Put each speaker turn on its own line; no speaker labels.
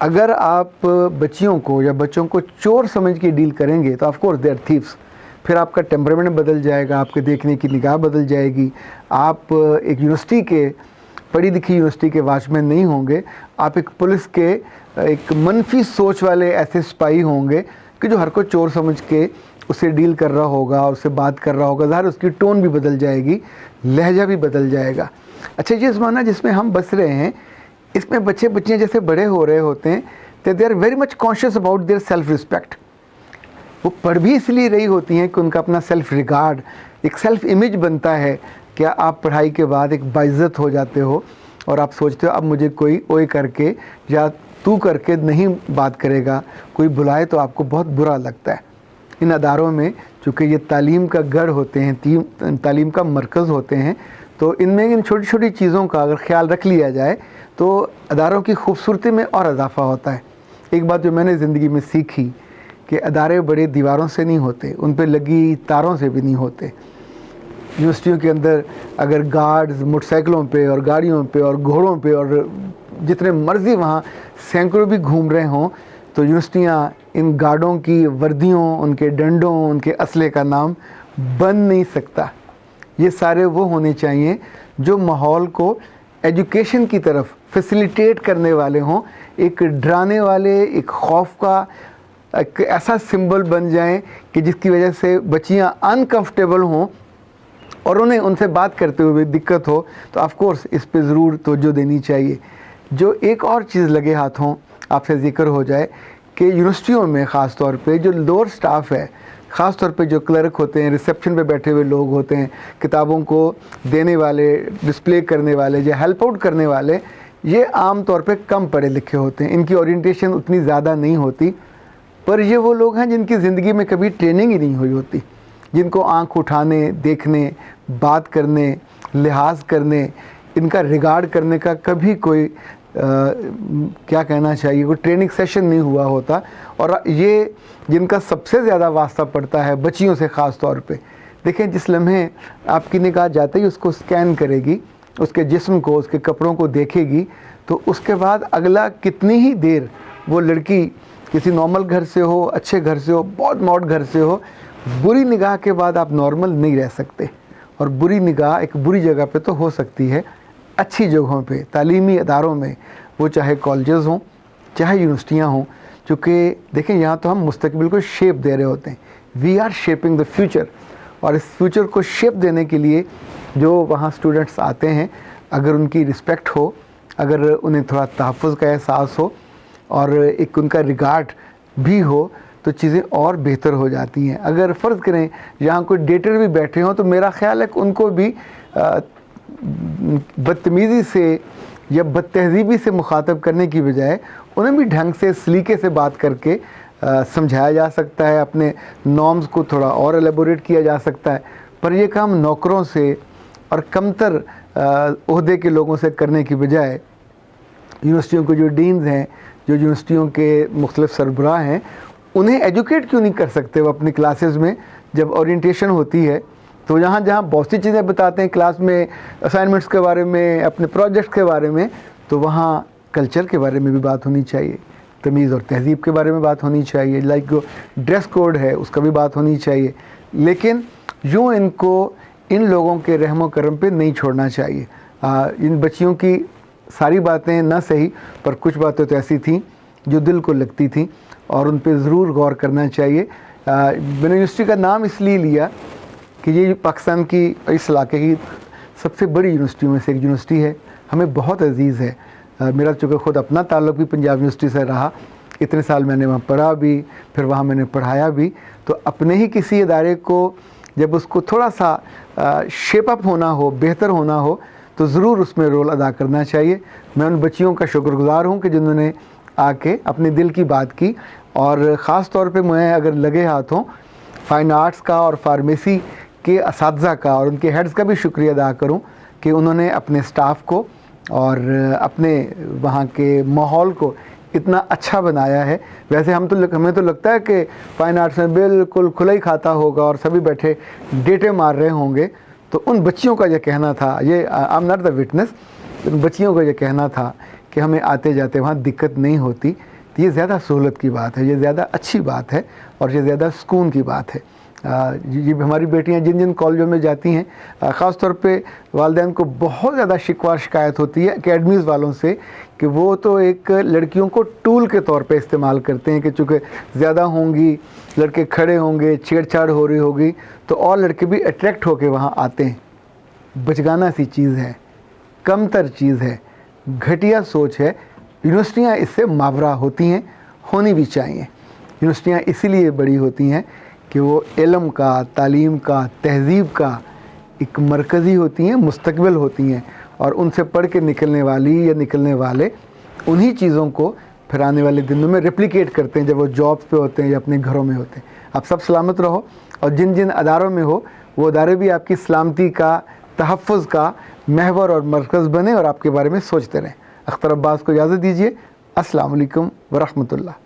اگر آپ بچیوں کو یا بچوں کو چور سمجھ کے ڈیل کریں گے تو of course they are thieves. پھر آپ کا ٹیمپرامنٹ بدل جائے گا, آپ کے دیکھنے کی نگاہ بدل جائے گی. آپ ایک یونیورسٹی کے, پڑھی لکھی یونیورسٹی کے واچ مین نہیں ہوں گے, آپ ایک پولیس کے ایک منفی سوچ والے ایسے سپاہی ہوں گے کہ جو ہر کو چور سمجھ کے اسے ڈیل کر رہا ہوگا, اس سے بات کر رہا ہوگا. ظاہر اس کی ٹون بھی بدل جائے گی, لہجہ بھی بدل جائے گا. اچھا, یہ زمانہ جس میں ہم بس رہے ہیں, اس میں بچے بچیاں جیسے بڑے ہو رہے ہوتے ہیں تو they are very much conscious about their self respect. وہ پڑھ بھی اس لیے رہی ہوتی ہیں کہ ان کا اپنا سیلف ریگارڈ, ایک سیلف امیج بنتا ہے. کیا آپ پڑھائی کے بعد ایک باعزت ہو جاتے ہو اور آپ سوچتے ہو اب مجھے کوئی اوئے کر کے یا تو کر کے نہیں بات کرے گا, کوئی بلائے تو آپ کو بہت برا لگتا ہے. ان اداروں میں چونکہ یہ تعلیم کا گڑھ ہوتے ہیں, تعلیم کا مرکز ہوتے ہیں, تو ان میں ان چھوٹی چھوٹی چیزوں کا اگر خیال رکھ لیا جائے تو اداروں کی خوبصورتی میں اور اضافہ ہوتا ہے. ایک بات جو میں نے زندگی میں سیکھی کہ ادارے بڑے دیواروں سے نہیں ہوتے, ان پہ لگی تاروں سے بھی نہیں ہوتے. یونیورسٹیوں کے اندر اگر گارڈز موٹر سائیکلوں پہ اور گاڑیوں پہ اور گھوڑوں پہ اور جتنے مرضی وہاں سینکڑوں بھی گھوم رہے ہوں تو یونیورسٹیاں ان گارڈوں کی وردیوں, ان کے ڈنڈوں, ان کے اسلحے کا نام بن نہیں سکتا. یہ سارے وہ ہونے چاہیے جو ماحول کو ایجوکیشن کی طرف فیسیلیٹیٹ کرنے والے ہوں, ایک ڈرانے والے, ایک خوف کا ایک ایسا سمبل بن جائیں کہ جس کی وجہ سے بچیاں انکمفرٹیبل ہوں اور انہیں ان سے بات کرتے ہوئے دقت ہو. تو آف کورس اس پہ ضرور توجہ دینی چاہیے. جو ایک اور چیز لگے ہاتھوں آپ سے ذکر ہو جائے کہ یونیورسٹیوں میں خاص طور پہ جو لوور سٹاف ہے, خاص طور پہ جو کلرک ہوتے ہیں, ریسیپشن پہ بیٹھے ہوئے لوگ ہوتے ہیں, کتابوں کو دینے والے, ڈسپلے کرنے والے یا ہیلپ آؤٹ کرنے والے, یہ عام طور پہ کم پڑھے لکھے ہوتے ہیں. ان کی اورینٹیشن اتنی زیادہ نہیں ہوتی, پر یہ وہ لوگ ہیں جن کی زندگی میں کبھی ٹریننگ ہی نہیں ہوئی ہوتی, جن کو آنکھ اٹھانے, دیکھنے, بات کرنے, لحاظ کرنے, ان کا ریگارڈ کرنے کا کبھی کوئی کیا کہنا چاہیے کوئی ٹریننگ سیشن نہیں ہوا ہوتا. اور یہ جن کا سب سے زیادہ واسطہ پڑتا ہے بچیوں سے خاص طور پہ. دیکھیں, جس لمحے آپ کی نگاہ جاتے ہی اس کو سکین کرے گی, اس کے جسم کو, اس کے کپڑوں کو دیکھے گی, تو اس کے بعد اگلا کتنی ہی دیر وہ لڑکی کسی نارمل گھر سے ہو, اچھے گھر سے ہو, بہت ماڈ گھر سے ہو, بری نگاہ کے بعد آپ نارمل نہیں رہ سکتے. اور بری نگاہ ایک بری جگہ پہ تو ہو سکتی ہے, اچھی جگہوں پہ, تعلیمی اداروں میں, وہ چاہے کالجز ہوں چاہے یونیورسٹیاں ہوں. چونکہ دیکھیں یہاں تو ہم مستقبل کو شیپ دے رہے ہوتے ہیں, we are shaping the future. اور اس فیوچر کو شیپ دینے کے لیے جو وہاں اسٹوڈنٹس آتے ہیں, اگر ان کی رسپیکٹ ہو, اگر انہیں تھوڑا تحفظ کا احساس ہو اور ایک ان کا ریگارڈ بھی ہو تو چیزیں اور بہتر ہو جاتی ہیں. اگر فرض کریں یہاں کوئی ڈیٹر بھی بیٹھے ہوں تو میرا خیال ہے کہ ان کو بھی بدتمیزی سے یا بد تہذیبی سے مخاطب کرنے کی بجائے انہیں بھی ڈھنگ سے, سلیقے سے بات کر کے سمجھایا جا سکتا ہے, اپنے نارمز کو تھوڑا اور ایلیبوریٹ کیا جا سکتا ہے. پر یہ کام نوکروں سے اور کمتر عہدے کے لوگوں سے کرنے کی بجائے یونیورسٹیوں کے جو ڈینز ہیں, جو یونیورسٹیوں کے مختلف سربراہ ہیں, انہیں ایجوکیٹ کیوں نہیں کر سکتے وہ اپنی کلاسز میں؟ جب اورینٹیشن ہوتی ہے تو جہاں بہت سی چیزیں بتاتے ہیں کلاس میں, اسائنمنٹس کے بارے میں, اپنے پروجیکٹس کے بارے میں, تو وہاں کلچر کے بارے میں بھی بات ہونی چاہیے, تمیز اور تہذیب کے بارے میں بات ہونی چاہیے, لائک جو ڈریس کوڈ ہے اس کا بھی بات ہونی چاہیے. لیکن یوں ان کو ان لوگوں کے رحم و کرم پہ نہیں چھوڑنا چاہیے. ان بچیوں کی ساری باتیں نہ صحیح, پر کچھ باتیں تو ایسی تھیں جو دل کو لگتی تھیں اور ان پہ ضرور غور کرنا چاہیے. میں نے یونیورسٹی کا نام اس لیے لیا کہ یہ پاکستان کی, اس علاقے کی سب سے بڑی یونیورسٹیوں میں سے ایک یونیورسٹی ہے, ہمیں بہت عزیز ہے. میرا چونکہ خود اپنا تعلق بھی پنجاب یونیورسٹی سے رہا, اتنے سال میں نے وہاں پڑھا بھی, پھر وہاں میں نے پڑھایا بھی, تو اپنے ہی کسی ادارے کو جب اس کو تھوڑا سا شیپ اپ ہونا ہو, بہتر ہونا ہو, تو ضرور اس میں رول ادا کرنا چاہیے. میں ان بچیوں کا شکر گزار ہوں کہ جنہوں نے آ کے اپنے دل کی بات کی. اور خاص طور پہ میں اگر لگے ہاتھوں فائن آرٹس کا اور فارمیسی کے اساتذہ کا اور ان کے ہیڈز کا بھی شکریہ ادا کروں کہ انہوں نے اپنے سٹاف کو اور اپنے وہاں کے ماحول کو اتنا اچھا بنایا ہے. ویسے ہمیں تو لگتا ہے کہ فائن آرٹس میں بالکل کھلا ہی کھاتا ہوگا اور سبھی بیٹھے ڈیٹے مار رہے ہوں گے. تو ان بچیوں کا یہ کہنا تھا, یہ I am not the witness, ان بچیوں کا یہ کہنا تھا کہ ہمیں آتے جاتے وہاں دقت نہیں ہوتی. تو یہ زیادہ سہولت کی بات ہے، یہ زیادہ اچھی بات ہے اور یہ زیادہ سکون کی بات ہے۔ یہ ہماری بیٹیاں جن جن کالجوں میں جاتی ہیں، خاص طور پہ والدین کو بہت زیادہ شکوہ شکایت ہوتی ہے اکیڈمیز والوں سے کہ وہ تو ایک لڑکیوں کو ٹول کے طور پہ استعمال کرتے ہیں کہ چونکہ زیادہ ہوں گی، لڑکے کھڑے ہوں گے، چھیڑ چھاڑ ہو رہی ہوگی تو اور لڑکے بھی اٹریکٹ ہو کے وہاں آتے ہیں۔ بچگانہ سی چیز ہے، کم تر چیز ہے، گھٹیا سوچ ہے۔ یونیورسٹیاں اس سے ماورا ہوتی ہیں، ہونی بھی چاہیے۔ یونیورسٹیاں اسی لیے بڑی ہوتی ہیں کہ وہ علم کا، تعلیم کا، تہذیب کا ایک مرکزی ہوتی ہیں، مستقبل ہوتی ہیں، اور ان سے پڑھ کے نکلنے والی یا نکلنے والے انہی چیزوں کو پھر آنے والے دنوں میں ریپلیکیٹ کرتے ہیں جب وہ جابس پہ ہوتے ہیں یا اپنے گھروں میں ہوتے ہیں۔ آپ سب سلامت رہو، اور جن جن اداروں میں ہو وہ ادارے بھی آپ کی سلامتی کا، تحفظ کا محور اور مرکز بنے اور آپ کے بارے میں سوچتے رہیں۔ اختر عباس کو اجازت دیجیے۔ السلام علیکم ورحمۃ اللہ۔